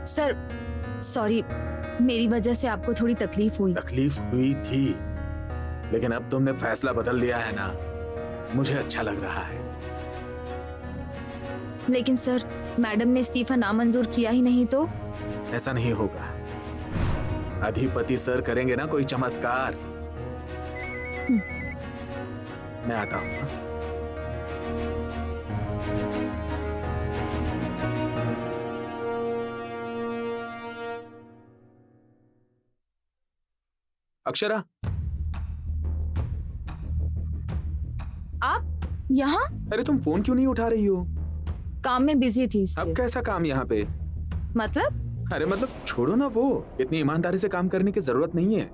Sir sorry, मेरी वजह से आपको थोड़ी तकलीफ हुई। तकलीफ हुई थी, लेकिन अब तुमने फैसला बदल लिया है ना, मुझे अच्छा लग रहा है। लेकिन सर, मैडम ने इस्तीफा नामंजूर किया ही नहीं तो? ऐसा नहीं होगा। अधिपति सर करेंगे ना कोई चमत्कार। मैं आता हूँ। हाँ? अक्षरा, आप यहाँ? अरे तुम फोन क्यों नहीं उठा रही हो? काम में बिजी थी इसलिए। अब कैसा काम यहाँ पे? मतलब? अरे मतलब छोड़ो ना, वो इतनी ईमानदारी से काम करने की जरूरत नहीं है।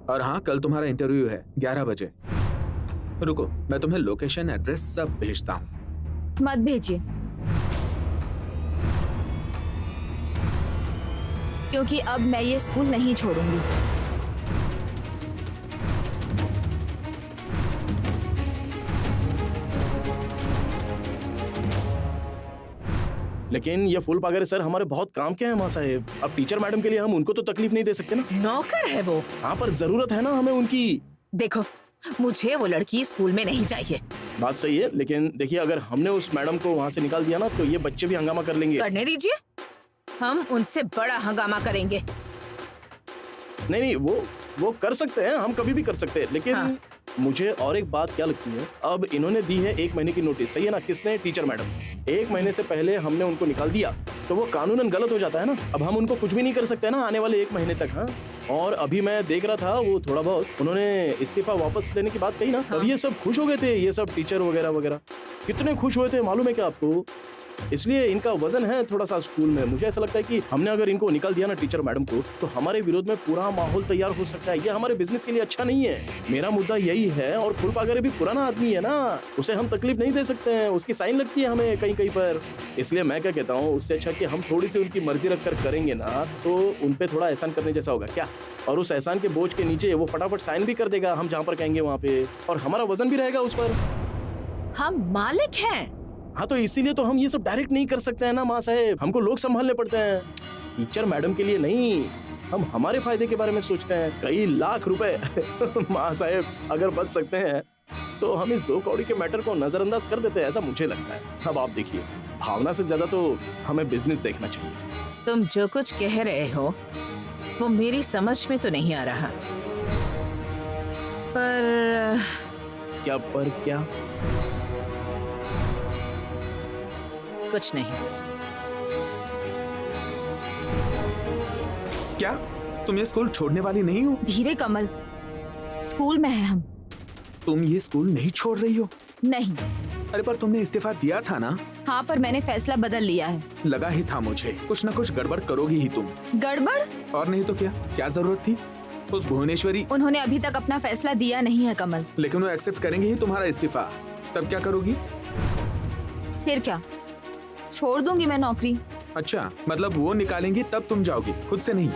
और हाँ, कल तुम्हारा इंटरव्यू है 11 बजे। रुको, मैं तुम्हें लोकेशन एड्रेस सब भेजता हूँ। मत भेजिए, क्योंकि अब मैं ये स्कूल नहीं छोड़ूंगी। लेकिन ये फुल पगार सर हमारे बहुत काम के हैं माँ साहेब। अब टीचर मैडम के लिए हम उनको तो तकलीफ नहीं दे सकते ना। नौकर है वो। हाँ, पर जरूरत है ना हमें उनकी। देखो, मुझे वो लड़की स्कूल में नहीं चाहिए। बात सही है, लेकिन देखिए अगर हमने उस मैडम को वहाँ से निकाल दिया ना तो ये बच्चे भी हंगामा कर लेंगे। करने दीजिए, हम उनसे बड़ा हंगामा करेंगे। नहीं, वो कर सकते हैं, हम कभी भी कर सकते हैं। लेकिन हाँ। मुझे और एक बात क्या लगती है, अब इन्होंने दी है 1 महीने की नोटिस, सही है ना? किसने? Teacher madam. 1 महीने से पहले हमने उनको निकाल दिया तो वो कानूनन गलत हो जाता है ना। अब हम उनको कुछ भी नहीं कर सकते ना आने वाले 1 महीने तक। हाँ, और अभी मैं देख रहा था वो थोड़ा बहुत उन्होंने इस्तीफा वापस लेने की बात कही ना। अब ये सब खुश हो गए थे, ये सब टीचर वगैरह वगैरह कितने खुश हुए थे मालूम है क्या आपको? इसलिए इनका वजन है थोड़ा सा स्कूल में। मुझे ऐसा लगता है कि हमने अगर इनको निकाल दिया ना टीचर मैडम को, तो हमारे विरोध में पूरा माहौल तैयार हो सकता है। ये हमारे बिजनेस के लिए अच्छा नहीं है। मेरा मुद्दा यही है। और फुल पागरे भी पुराना आदमी है ना, उसे हम तकलीफ नहीं दे सकते हैं, उसकी साइन लगती है हमें कहीं कहीं पर। इसलिए मैं क्या कहता हूँ, उससे अच्छा कि हम थोड़ी सी उनकी मर्जी रखकर करेंगे ना, तो उनपे थोड़ा एहसान करने जैसा होगा क्या? और उस एहसान के बोझ के नीचे वो फटाफट साइन भी कर देगा हम जहाँ पर कहेंगे वहाँ पे, और हमारा वजन भी रहेगा उस पर। हम मालिक हैं। हाँ, तो इसीलिए तो हम ये सब डायरेक्ट नहीं कर सकते हैं ना माँ साहेब, हमको लोग संभालने पड़ते हैं। टीचर मैडम के लिए नहीं, हम हमारे फायदे के बारे में सोचते हैं। कई लाख रुपए माँ साहेब अगर बच सकते हैं तो हम इस 2 कौड़ी के मैटर को नजरअंदाज कर देते हैं, ऐसा मुझे लगता है। अब आप देखिए, भावना से ज्यादा तो हमें बिजनेस देखना चाहिए। तुम जो कुछ कह रहे हो वो मेरी समझ में तो नहीं आ रहा, पर क्या? कुछ नहीं। क्या तुम ये स्कूल छोड़ने वाली नहीं हो? धीरे कमल, स्कूल में है हम। तुम ये स्कूल नहीं छोड़ रही हो? नहीं। अरे पर तुमने इस्तीफा दिया था ना? हाँ, पर मैंने फैसला बदल लिया है। लगा ही था मुझे, कुछ न कुछ गड़बड़ करोगी ही तुम। गड़बड़? और नहीं तो क्या जरूरत थी? उस भुवनेश्वरी, उन्होंने अभी तक अपना फैसला दिया नहीं है कमल। लेकिन वो एक्सेप्ट करेंगे ही तुम्हारा इस्तीफा, तब क्या करोगी? फिर क्या, छोड़ दूंगी मैं नौकरी। अच्छा, मतलब वो निकालेंगी तब तुम जाओगी, खुद से नहीं?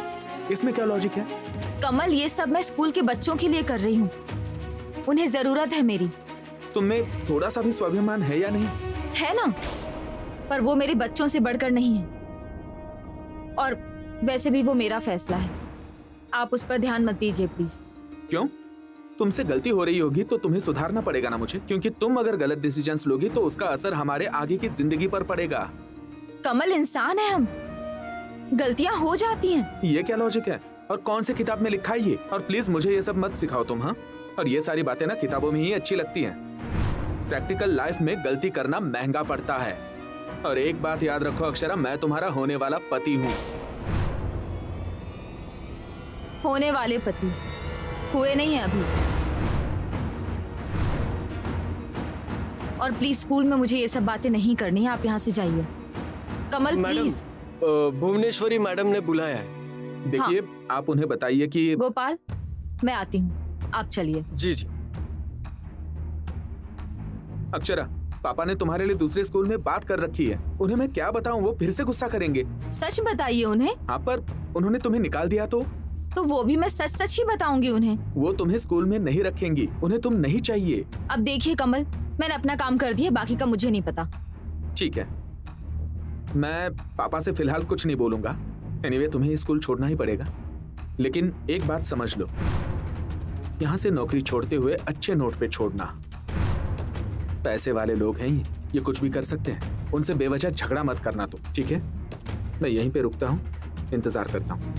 इसमें क्या लॉजिक है? कमल, ये सब मैं स्कूल के बच्चों के लिए कर रही हूँ, उन्हें जरूरत है मेरी। तुम्हें थोड़ा सा भी स्वाभिमान है या नहीं? है ना, पर वो मेरे बच्चों से बढ़कर नहीं है। और वैसे भी वो मेरा फैसला है, आप उस पर ध्यान मत दीजिए प्लीज। क्यों? तुमसे गलती हो रही होगी तो तुम्हें सुधारना पड़ेगा ना मुझे, क्योंकि तुम अगर गलत डिसीजंस लोगी तो उसका असर हमारे आगे की जिंदगी पर पड़ेगा। कमल, इंसान है हम, गलतियां हो जाती हैं। ये क्या लॉजिक है? और कौन सी किताब में लिखा है ये? और प्लीज मुझे ये सब मत सिखाओ तुम। हाँ, और ये सारी बातें ना किताबों में ही अच्छी लगती हैं। प्रैक्टिकल लाइफ में गलती करना महंगा पड़ता है। और एक बात याद रखो अक्षरा, मैं तुम्हारा होने वाला पति हूँ। होने वाले पति हुए नहीं है अभी। और प्लीज स्कूल में मुझे ये सब बातें नहीं करनी है, आप यहाँ से जाइए। कमल प्लीज। भुवनेश्वरी मैडम ने बुलाया है। देखिए, आप उन्हें बताइए कि गोपाल, मैं आती हूँ, आप चलिए। जी जी। अक्षरा, पापा ने तुम्हारे लिए दूसरे स्कूल में बात कर रखी है। उन्हें मैं क्या बताऊं, वो फिर से गुस्सा करेंगे। सच बताइए उन्हें। हाँ, पर उन्होंने तुम्हें निकाल दिया तो वो भी मैं सच सच ही बताऊंगी उन्हें। वो तुम्हें स्कूल में नहीं रखेंगी, उन्हें तुम नहीं चाहिए। अब देखिए कमल, मैंने अपना काम कर दिया, बाकी का मुझे नहीं पता। ठीक है, मैं पापा से फिलहाल कुछ नहीं बोलूंगा, एनीवे तुम्हें ये स्कूल छोड़ना ही पड़ेगा, लेकिन एक बात समझ लो, यहाँ से नौकरी छोड़ते हुए अच्छे नोट पे छोड़ना। पैसे वाले लोग हैं ये कुछ भी कर सकते हैं, उनसे बेवजह झगड़ा मत करना तुम, ठीक है? मैं यहीं पे रुकता हूँ, इंतजार करता हूँ।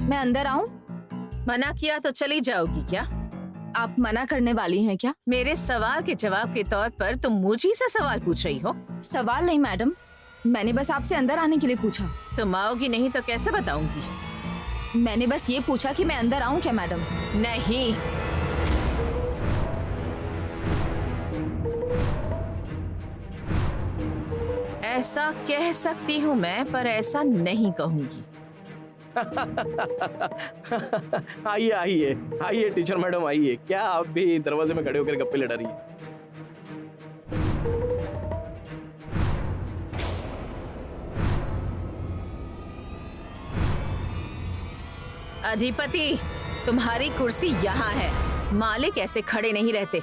मैं अंदर आऊं? मना किया तो चली जाओगी क्या? आप मना करने वाली हैं क्या? मेरे सवाल के जवाब के तौर पर तुम मुझी से सवाल पूछ रही हो? सवाल नहीं मैडम, मैंने बस आपसे अंदर आने के लिए पूछा। तुम आओगी नहीं तो कैसे बताऊंगी? मैंने बस ये पूछा कि मैं अंदर आऊं क्या मैडम? नहीं। ऐसा कह सकती हूँ मैं, पर ऐसा नहीं कहूंगी। आइए आइए आइए टीचर मैडम आइए। क्या आप भी दरवाजे में खड़े होकर गप्पे लड़ा रही है? अधिपति, तुम्हारी कुर्सी यहाँ है। मालिक ऐसे खड़े नहीं रहते।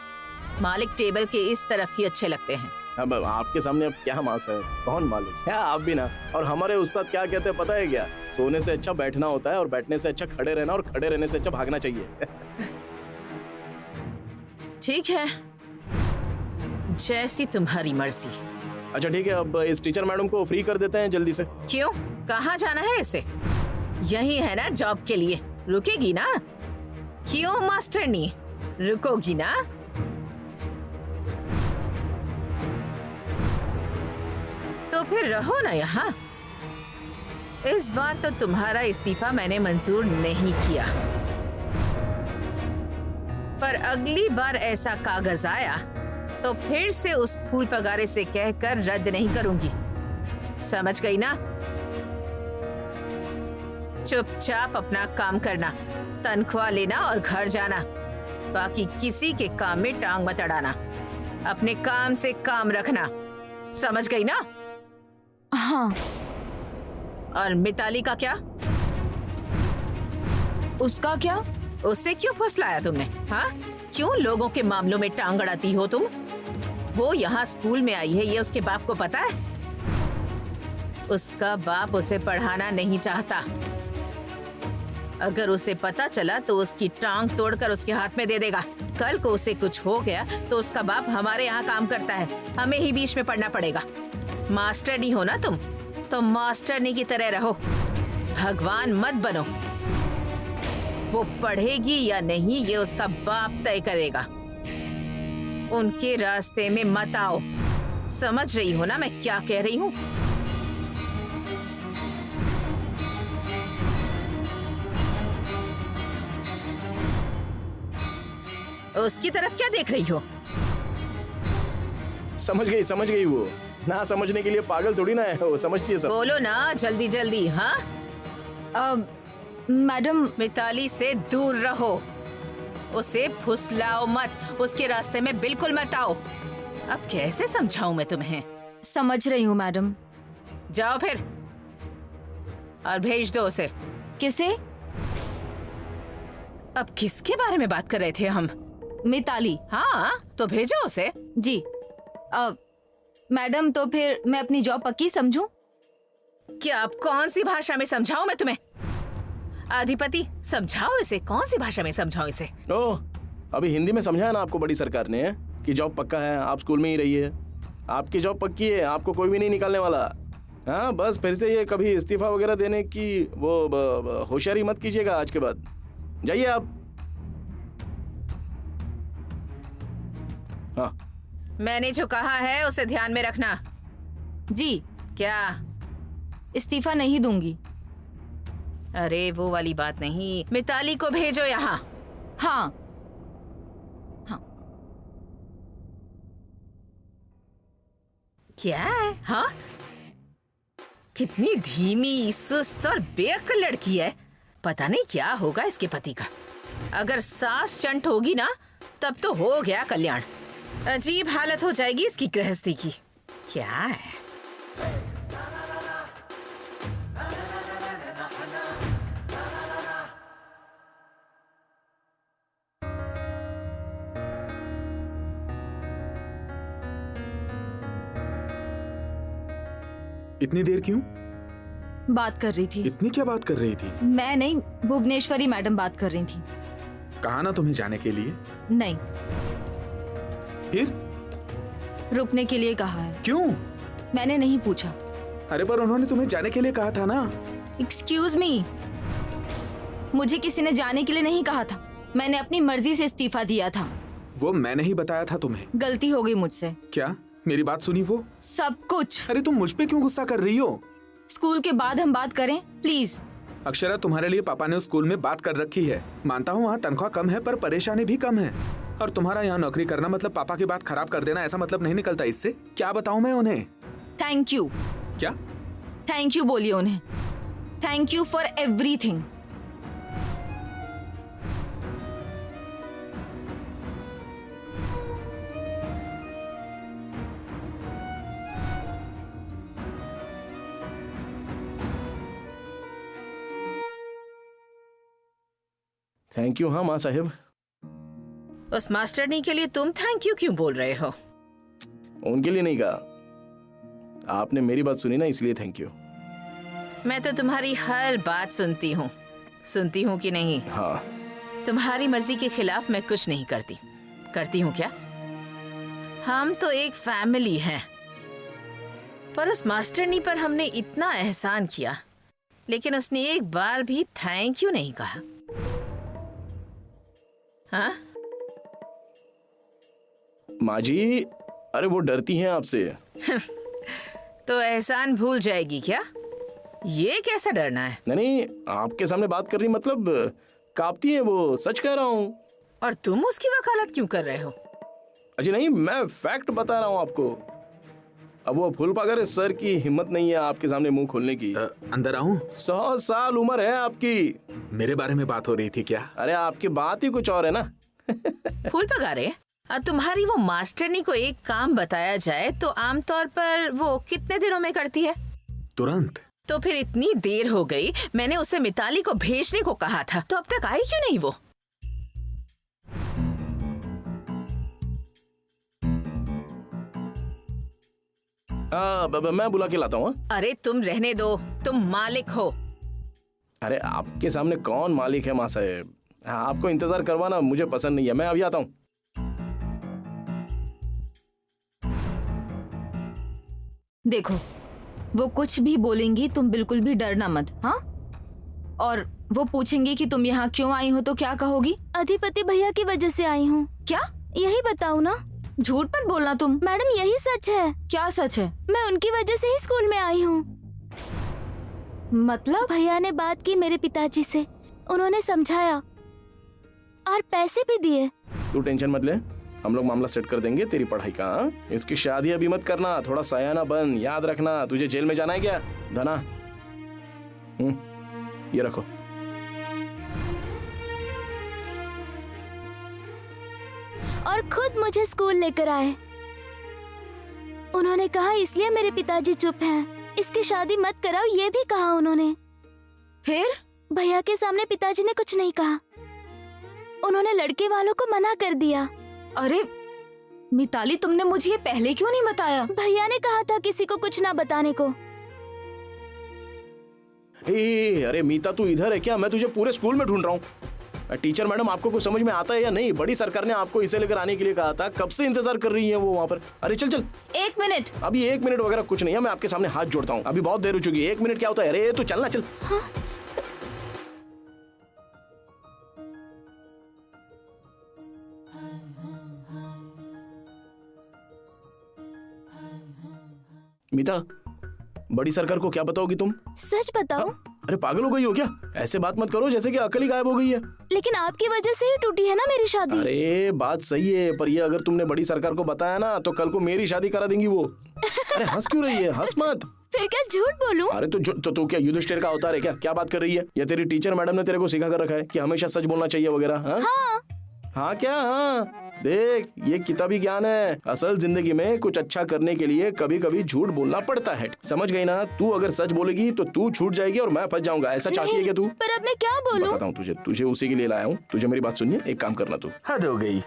मालिक टेबल के इस तरफ ही अच्छे लगते हैं। अब आपके सामने अब क्या मास है? कौन मालिक? क्या आप भी ना। और हमारे उस्ताद क्या कहते हैं पता है क्या? सोने से अच्छा बैठना होता है और बैठने से अच्छा खड़े रहना और खड़े रहने से अच्छा भागना चाहिए। ठीक है, जैसी तुम्हारी मर्जी। अच्छा ठीक है, अब इस टीचर मैडम को फ्री कर देते हैं जल्दी से। क्यों? कहाँ जाना है इसे? यही है ना जॉब के लिए। रुकेगी ना? क्यों मास्टरनी, रुकोगी ना? तो फिर रहो ना यहाँ। इस बार तो तुम्हारा इस्तीफा मैंने मंजूर नहीं किया, पर अगली बार ऐसा कागज आया तो फिर से उस फूल पगारे से कहकर रद्द नहीं करूंगी। समझ गई ना? चुपचाप अपना काम करना, तनख्वाह लेना और घर जाना। बाकी किसी के काम में टांग मत अड़ाना। अपने काम से काम रखना। समझ गई ना? हाँ। और मिताली का क्या? उसका क्या? उससे क्यों फुसलाया तुमने? हाँ, क्यों लोगों के मामलों में टांग अड़ाती हो तुम? वो यहाँ स्कूल में आई है, ये उसके बाप को पता है? उसका बाप उसे पढ़ाना नहीं चाहता। अगर उसे पता चला तो उसकी टांग तोड़कर उसके हाथ में दे देगा। कल को उसे कुछ हो गया तो उसका बाप हमारे यहाँ काम करता है, हमें ही बीच में पढ़ना पड़ेगा। मास्टरनी हो ना तुम, तो मास्टरनी की तरह रहो, भगवान मत बनो। वो पढ़ेगी या नहीं ये उसका बाप तय करेगा। उनके रास्ते में मत आओ। समझ रही हो ना मैं क्या कह रही हूँ? उसकी तरफ क्या देख रही हो? समझ गई वो। ना समझने के लिए पागल थोड़ी ना है, वो समझती है सब। बोलो ना जल्दी जल्दी। हाँ, मैडम, मिताली से दूर रहो। उसे फुसलाओ मत, उसके रास्ते में बिल्कुल मत आओ। अब कैसे समझाऊं मैं तुम्हें? समझ रही हूँ मैडम। जाओ फिर और भेज दो उसे। किसे? अब किसके बारे में बात कर रहे थे हम? मिताली। हाँ, तो भेजो उसे। जी। मैडम, तो फिर मैं अपनी जॉब पक्की समझूं? क्या अब कौन सी भाषा में समझाऊं मैं तुम्हें? अधिपति, समझाओ इसे। कौन सी भाषा में समझाओ इसे? ओह, अभी हिंदी में समझाया ना आपको बड़ी सरकार ने कि जॉब पक्का है, आप स्कूल में ही रहिए। आपकी जॉब पक्की है, आपको कोई भी नहीं निकालने वाला। हाँ, बस फिर से ये कभी इस्तीफा वगैरह देने की वो होशियारी मत कीजिएगा आज के बाद। जाइए आप। हाँ, मैंने जो कहा है उसे ध्यान में रखना। जी। क्या? इस्तीफा नहीं दूंगी। अरे वो वाली बात नहीं, मिताली को भेजो यहाँ। हाँ। हाँ। क्या है? हाँ, कितनी धीमी, सुस्त और बेअक्ल लड़की है। पता नहीं क्या होगा इसके पति का। अगर सास चंट होगी ना, तब तो हो गया कल्याण। अजीब हालत हो जाएगी इसकी गृहस्थी की। क्या है? इतनी देर क्यों? बात कर रही थी। इतनी क्या बात कर रही थी? मैं नहीं, भुवनेश्वरी मैडम बात कर रही थी। कहा ना तुम्हें जाने के लिए। नहीं, फिर रुकने के लिए कहा है। क्यों? मैंने नहीं पूछा। अरे पर उन्होंने तुम्हें जाने के लिए कहा था ना। एक्सक्यूज मी, मुझे किसी ने जाने के लिए नहीं कहा था। मैंने अपनी मर्जी से इस्तीफा दिया था। वो मैंने ही बताया था तुम्हें। गलती हो गई मुझसे। क्या मेरी बात सुनी वो? सब कुछ। अरे तुम मुझ पे क्यों गुस्सा कर रही हो? स्कूल के बाद हम बात करें प्लीज। अक्षरा, तुम्हारे लिए पापा ने उस स्कूल में बात कर रखी है। मानता हूँ वहाँ तनख्वाह कम है, पर परेशानी भी कम है। और तुम्हारा यहाँ नौकरी करना मतलब पापा की बात खराब कर देना, ऐसा मतलब नहीं निकलता इससे। क्या बताऊँ मैं उन्हें? Thank you. क्या थैंक यू बोलिए उन्हें। Thank you for everything. Thank you. हाँ माँ साहेब। उस मास्टरनी के लिए तुम थैंक यू क्यों बोल रहे हो? उनके लिए नहीं कहा, आपने मेरी बात सुनी ना, इसलिए थैंक यू। मैं तो तुम्हारी हर बात सुनती हूँ कि नहीं? हाँ। तुम्हारी मर्जी के खिलाफ मैं कुछ नहीं करती। करती हूँ क्या? हम तो एक फैमिली हैं। पर उस मास्टरनी पर हमने इतना एहसान किया, लेकिन उसने एक बार भी थैंक यू नहीं कहा। हाँ? माँ जी, अरे वो डरती हैं आपसे। तो एहसान भूल जाएगी क्या? ये कैसा डरना है? नहीं, आपके सामने बात कर रही, मतलब कांपती हैं वो, सच कह रहा हूँ। और तुम उसकी वकालत क्यों कर रहे हो? अजी नहीं, मैं फैक्ट बता रहा हूँ आपको। अब वो फूलपागर सर की हिम्मत नहीं है आपके सामने मुंह खोलने की। अंदर आऊं? 100 साल उम्र है आपकी। मेरे बारे में बात हो रही थी क्या? अरे आपकी बात ही कुछ और है ना। फूल पगारे, तुम्हारी वो मास्टरनी को एक काम बताया जाए तो आमतौर पर वो कितने दिनों में करती है? तुरंत। तो फिर इतनी देर हो गई, मैंने उसे मिताली को भेजने को कहा था, तो अब तक आई क्यों नहीं वो? मैं बुला के लाता हूँ। अरे तुम रहने दो, तुम मालिक हो। अरे आपके सामने कौन मालिक है माँ साहेब? आपको इंतजार करवाना मुझे पसंद नहीं है, मैं अभी आता हूँ। देखो, वो कुछ भी बोलेंगी, तुम बिल्कुल भी डरना मत। हाँ? और वो पूछेंगी कि तुम यहाँ क्यों आई हो, तो क्या कहोगी? अधिपति भैया की वजह से आई हूँ। क्या? यही बताऊँ ना? झूठ मत बोलना तुम। मैडम यही सच है। क्या सच है? मैं उनकी वजह से ही स्कूल में आई हूँ। मतलब? भैया ने बात की मेरे पिताजी से, उन्होंने समझाया और पैसे भी दिए। तू टेंशन मत ले, हम लोग मामला सेट कर देंगे तेरी पढ़ाई का। हाँ? इसकी शादी अभी मत करना, थोड़ा सयाना बन। याद रखना, तुझे जेल में जाना है क्या धना? ये रखो। और खुद मुझे स्कूल लेकर आए। उन्होंने कहा इसलिए मेरे पिताजी चुप हैं, इसकी शादी मत कराओ, ये भी कहा उन्होंने। फिर भैया के सामने पिताजी ने कुछ नहीं कहा, उन्होंने लड़के वालों को मना कर दिया। अरे मिताली, तुमने मुझे ये पहले क्यों नहीं बताया? भैया ने कहा था किसी को कुछ ना बताने को। अरे मीता, तू इधर है क्या? मैं तुझे पूरे स्कूल में ढूंढ रहा हूँ। टीचर मैडम, आपको कुछ समझ में आता है या नहीं? बड़ी सरकार ने आपको इसे लेकर आने के लिए कहा था, कब से इंतजार कर रही है वो वहाँ पर। अरे चल चल। 1 मिनट। अभी 1 मिनट वगैरह कुछ नहीं है, मैं आपके सामने हाथ जोड़ता हूँ। अभी बहुत देर हो चुकी है, 1 मिनट क्या होता है? अरे तू चलना, चल। हाँ? मीता, बड़ी सरकार को क्या बताओगी तुम? सच बताओ? अरे पागल हो गई हो क्या? ऐसे बात मत करो जैसे कि अकल ही गायब हो गई है। लेकिन आपकी वजह से ही टूटी है ना मेरी शादी। अरे बात सही है, पर ये अगर तुमने बड़ी सरकार को बताया ना, तो कल को मेरी शादी करा देंगी वो। अरे हंस क्यों रही है? हंस मत। फिर क्या झूठ बोलूं? अरे तो क्या युधिष्ठिर का अवतार है क्या? क्या बात कर रही है? या तेरी टीचर मैडम ने तेरे को सिखा कर रखा है कि हमेशा सच बोलना चाहिए वगैरह? हाँ हाँ। हाँ क्या? हाँ देख, ये किताबी ज्ञान है। असल जिंदगी में कुछ अच्छा करने के लिए कभी कभी झूठ बोलना पड़ता है, समझ गई ना? तू अगर सच बोलेगी तो तू छूट जाएगी और मैं फंस जाऊंगा। ऐसा चाहती है क्या तू? पर अब मैं क्या बोलूं? बताता हूँ तुझे उसी के लिए लाया हूँ। तुझे मेरी बात सुनिए, एक काम करना तू। हद हो गई।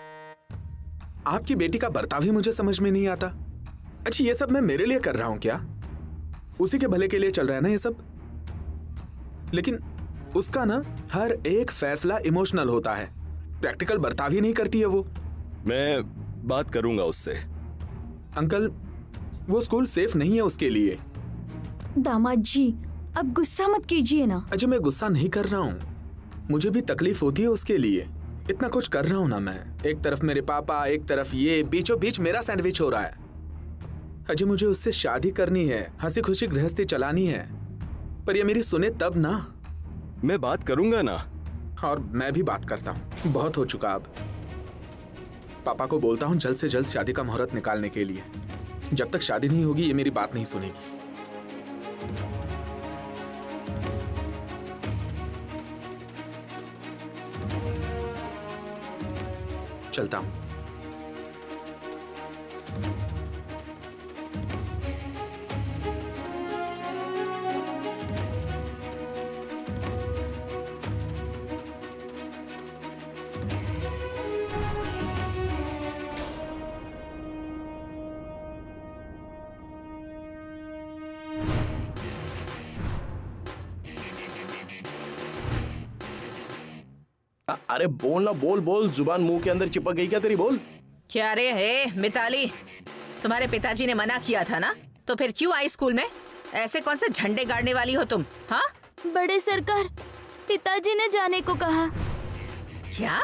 आपकी बेटी का बर्ताव ही मुझे समझ में नहीं आता। अच्छा, ये सब मैं मेरे लिए कर रहा हूँ क्या? उसी के भले के लिए चल रहा है ना ये सब? लेकिन उसका ना हर एक फैसला इमोशनल होता है, प्रैक्टिकल बर्ताव ही नहीं करती है वो। मैं बात करूंगा उससे। अंकल, वो स्कूल सेफ नहीं है उसके लिए। दामाद जी, अब गुस्सा मत कीजिए ना। अजय, मैं गुस्सा नहीं कर रहा हूँ, मुझे भी तकलीफ होती है उसके लिए। इतना कुछ कर रहा हूँ ना मैं, एक तरफ मेरे पापा, एक तरफ ये, बीचों बीच मेरा सैंडविच हो रहा है। अजय, मुझे उससे शादी करनी है, हंसी खुशी गृहस्थी चलानी है, पर ये मेरी सुने तब ना। मैं बात करूंगा ना। और मैं भी बात करता हूँ, बहुत हो चुका अब। पापा को बोलता हूँ जल्द से जल्द शादी का मुहूर्त निकालने के लिए। जब तक शादी नहीं होगी ये मेरी बात नहीं सुनेगी। चलता हूँ। अरे बोल ना, बोल, जुबान मुंह के अंदर चिपक गई क्या तेरी? बोल। क्या रे हे मिताली, तुम्हारे पिताजी ने मना किया था ना, तो फिर क्यों आई स्कूल में? ऐसे कौन से झंडे गाड़ने वाली हो तुम? हाँ बड़े सरकार, पिताजी ने जाने को कहा। क्या?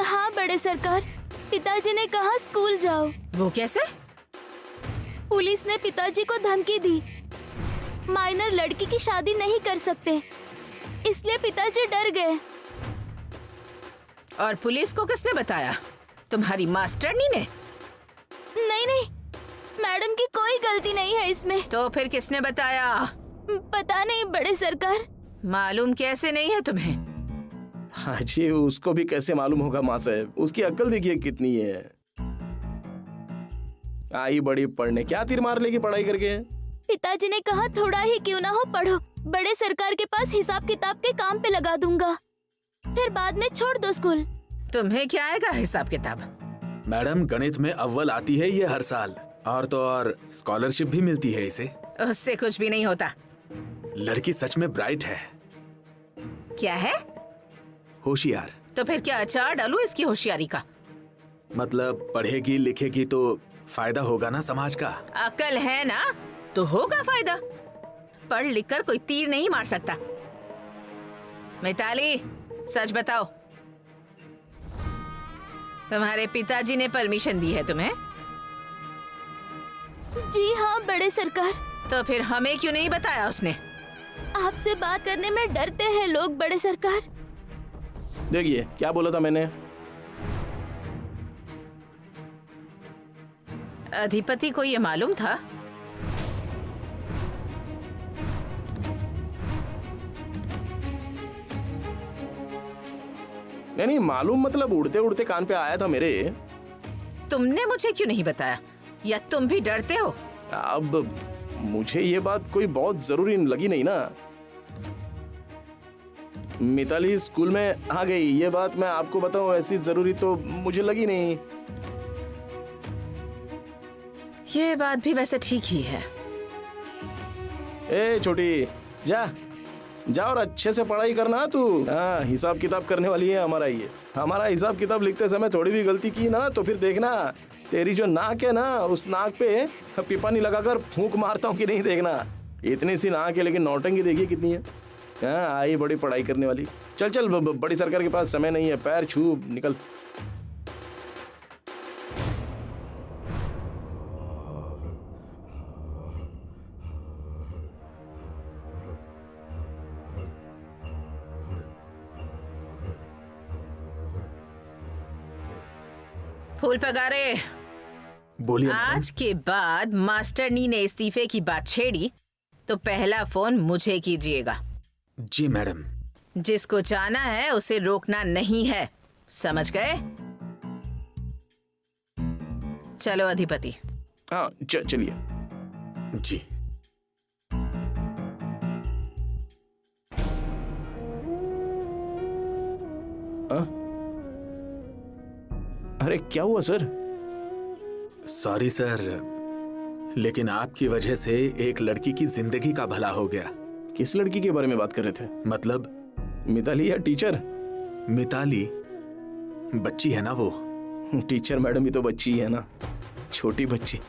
हाँ बड़े सरकार, पिताजी ने कहा स्कूल जाओ। वो कैसे? पुलिस ने पिताजी को धमकी दी, माइनर लड़की की शादी नहीं कर सकते, इसलिए पिताजी डर गए। और पुलिस को किसने बताया? तुम्हारी मास्टरनी ने? नहीं, मैडम की कोई गलती नहीं है इसमें। तो फिर किसने बताया? पता नहीं बड़े सरकार। मालूम कैसे नहीं है तुम्हें? हाँ जी, उसको भी कैसे मालूम होगा माँ साहब? उसकी अक्ल देखिए कितनी है। आई बड़ी पढ़ने, क्या तीर मार लेगी पढ़ाई करके? पिताजी ने कहा थोड़ा ही क्यों ना हो पढ़ो, बड़े सरकार के पास हिसाब किताब के काम पे लगा दूंगा, फिर बाद में छोड़ दो स्कूल। तुम्हें क्या आएगा हिसाब किताब? मैडम, गणित में अव्वल आती है ये हर साल, और तो और स्कॉलरशिप भी मिलती है इसे। उससे कुछ भी नहीं होता। लड़की सच में ब्राइट है। क्या है? होशियार। तो फिर क्या अचार डालूं इसकी होशियारी का? मतलब पढ़ेगी लिखेगी तो फायदा होगा ना समाज का। अकल है ना तो होगा फायदा। पढ़ लिख कर कोई तीर नहीं मार सकता। मिताली, सच बताओ, तुम्हारे पिताजी ने परमिशन दी है तुम्हें? जी हाँ बड़े सरकार। तो फिर हमें क्यों नहीं बताया उसने? आपसे बात करने में डरते हैं लोग बड़े सरकार। देखिए क्या बोला था मैंने। अधिपति को ये मालूम था? नहीं मालूम, मतलब उड़ते उड़ते कान पे आया था मेरे। तुमने मुझे क्यों नहीं बताया? या तुम भी डरते हो? अब मुझे ये बात कोई बहुत जरूरी लगी नहीं ना। मिताली स्कूल में आ गई, ये बात मैं आपको बताऊं ऐसी जरूरी तो मुझे लगी नहीं। ये बात भी वैसे ठीक ही है। ए छोटी, जा जा और अच्छे से पढ़ाई करना तू। हाँ, हिसाब किताब करने वाली है हमारा ये। हमारा हिसाब किताब लिखते समय थोड़ी भी गलती की ना तो फिर देखना तेरी जो नाक है ना, उस नाक पे पिपानी लगाकर फूंक मारता हूँ कि नहीं, देखना। इतनी सी नाक है लेकिन नौटंकी देखिए कितनी है। हाँ, आई बड़ी पढ़ाई करने वाली। चल चल, बड़ी सरकार के पास समय नहीं है, पैर छू निकल। फूल पगारे, बोलिए मैडम। आज के बाद मास्टरनी ने इस्तीफे की बात छेड़ी तो पहला फोन मुझे कीजिएगा। जी मैडम। जिसको जाना है उसे रोकना नहीं है, समझ गए? चलो अधिपति। हाँ चलिए। जी। अरे क्या हुआ सर? सॉरी सर, लेकिन आपकी वजह से एक लड़की की जिंदगी का भला हो गया। किस लड़की के बारे में बात कर रहे थे? मतलब मिताली या टीचर? मिताली बच्ची है ना वो। टीचर मैडम भी तो बच्ची है ना, छोटी बच्ची।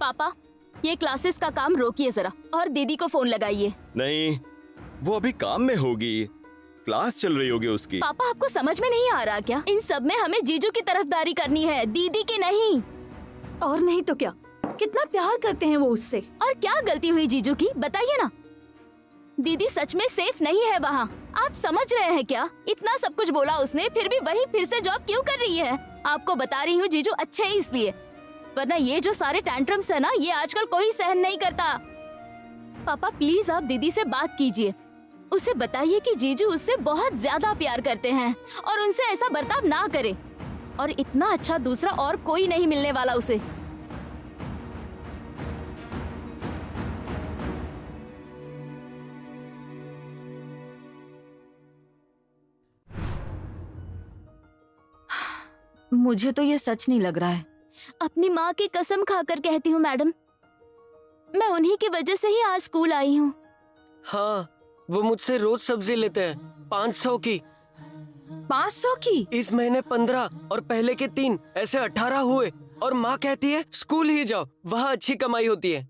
पापा, ये क्लासेस का काम रोकिए जरा और दीदी को फोन लगाइए। नहीं, वो अभी काम में होगी, क्लास चल रही होगी उसकी। पापा, आपको समझ में नहीं आ रहा क्या? इन सब में हमें जीजू की तरफदारी करनी है, दीदी की नहीं। और नहीं तो क्या, कितना प्यार करते हैं वो उससे। और क्या गलती हुई जीजू की, बताइए ना। दीदी सच में सेफ नहीं है वहाँ, आप समझ रहे हैं क्या? इतना सब कुछ बोला उसने, फिर भी वही फिर से जॉब क्यों कर रही है? आपको बता रही हूँ जीजू अच्छे ही इसलिए, वरना ये जो सारे टैंट्रम्स है ना, ये आजकल कोई सहन नहीं करता। पापा प्लीज आप दीदी से बात कीजिए, उसे बताइए कि जीजू उससे बहुत ज्यादा प्यार करते हैं और उनसे ऐसा बर्ताव ना करे, और इतना अच्छा दूसरा और कोई नहीं मिलने वाला उसे। मुझे तो ये सच नहीं लग रहा है। अपनी माँ की कसम खाकर कहती हूँ मैडम, मैं उन्हीं की वजह से ही आज स्कूल आई हूँ। हाँ, वो मुझसे रोज सब्जी लेते हैं, 500 की। 500 की? इस महीने 15 और पहले के 3, ऐसे 18 हुए। और माँ कहती है स्कूल ही जाओ, वहाँ अच्छी कमाई होती है।